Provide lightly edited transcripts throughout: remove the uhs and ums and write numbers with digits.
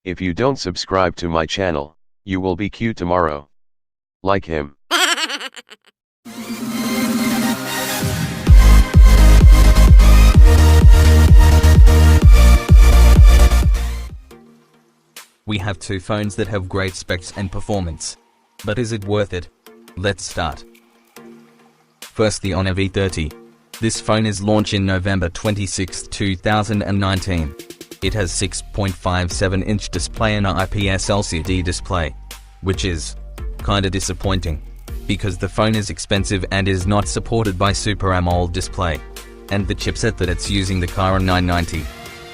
If you don't subscribe to my channel, you will be cute tomorrow. Like him. We have two phones that have great specs and performance. But is it worth it? Let's start. First, the Honor V30. This phone is launched in November 26, 2019. It has 6.57-inch display and a IPS LCD display, which is kinda disappointing, because the phone is expensive and is not supported by Super AMOLED display. And the chipset that it's using, the Kirin 990.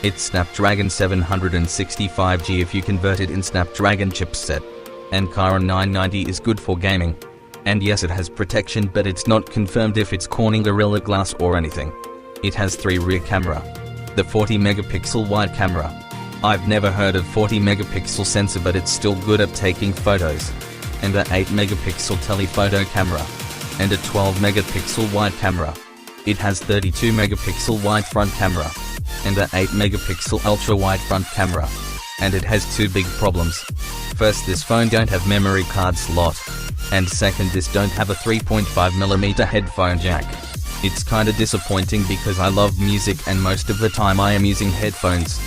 It's Snapdragon 765G if you convert it in Snapdragon chipset. And Kirin 990 is good for gaming. And yes, it has protection, but it's not confirmed if it's Corning Gorilla Glass or anything. It has 3 rear camera. The 40 megapixel wide camera. I've never heard of 40 megapixel sensor, but it's still good at taking photos. And a 8 megapixel telephoto camera. And a 12 megapixel wide camera. It has 32 megapixel wide front camera. And a 8 megapixel ultra wide front camera. And it has 2 big problems. First, this phone don't have memory card slot. And second, this don't have a 3.5mm headphone jack. It's kinda disappointing because I love music and most of the time I am using headphones,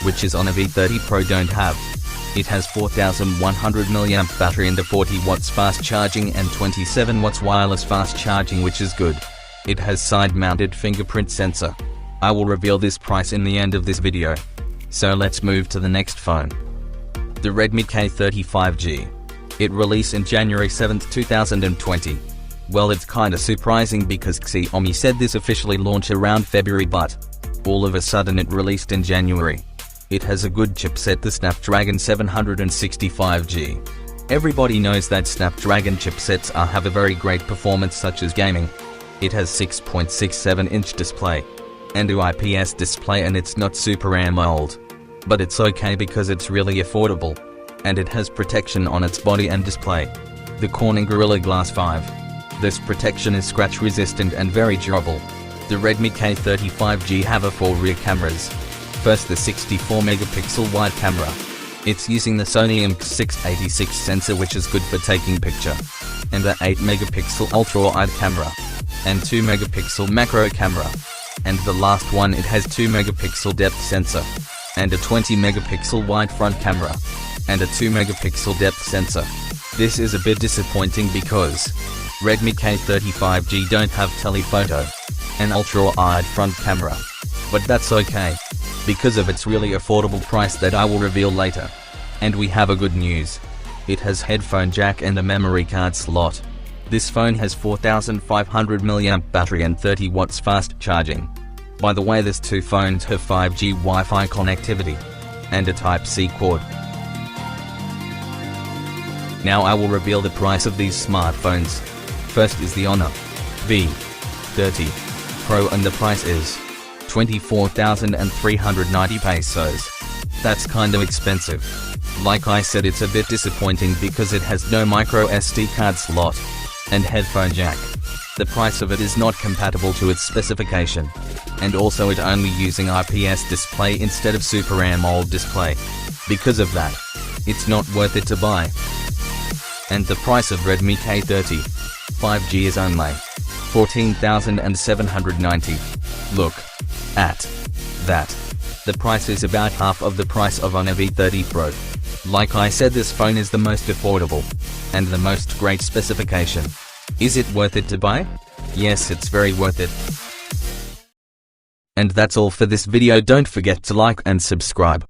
which is on a V30 Pro don't have. It has 4100 mAh battery and a 40 watts fast charging and 27 watts wireless fast charging, which is good. It has side-mounted fingerprint sensor. I will reveal this price in the end of this video. So let's move to the next phone. The REDMI K30 5G. It released in January 7, 2020. Well, it's kinda surprising because Xiaomi said this officially launched around February, but all of a sudden it released in January. It has a good chipset, the Snapdragon 765G. Everybody knows that Snapdragon chipsets have a very great performance such as gaming. It has 6.67-inch display and a IPS display, and it's not Super AMOLED. But it's okay because it's really affordable. And it has protection on its body and display. The Corning Gorilla Glass 5. This protection is scratch resistant and very durable. The Redmi K30 5G have 4 rear cameras. First, the 64 megapixel wide camera. It's using the Sony IMX686 sensor, which is good for taking picture. And the 8 megapixel ultra wide camera. And 2 megapixel macro camera. And the last one, it has 2 megapixel depth sensor. And a 20 megapixel wide front camera. And a 2 megapixel depth sensor. This is a bit disappointing because Redmi K30 5G don't have telephoto and ultra-wide front camera. But that's okay, because of its really affordable price that I will reveal later. And we have a good news. It has headphone jack and a memory card slot. This phone has 4500 mAh battery and 30 watts fast charging. By the way, these two phones have 5G Wi-Fi connectivity and a Type-C cord. Now I will reveal the price of these smartphones. First is the Honor V30 Pro, and the price is 24,390 pesos. That's kinda expensive. Like I said, it's a bit disappointing because it has no micro SD card slot and headphone jack. The price of it is not compatible to its specification. And also it only using IPS display instead of Super AMOLED display. Because of that, it's not worth it to buy. And the price of Redmi K30 5G is only 14,790. Look at that. The price is about half of the price of Honor V30 Pro. Like I said, this phone is the most affordable and the most great specification. Is it worth it to buy? Yes, it's very worth it. And that's all for this video. Don't forget to like and subscribe.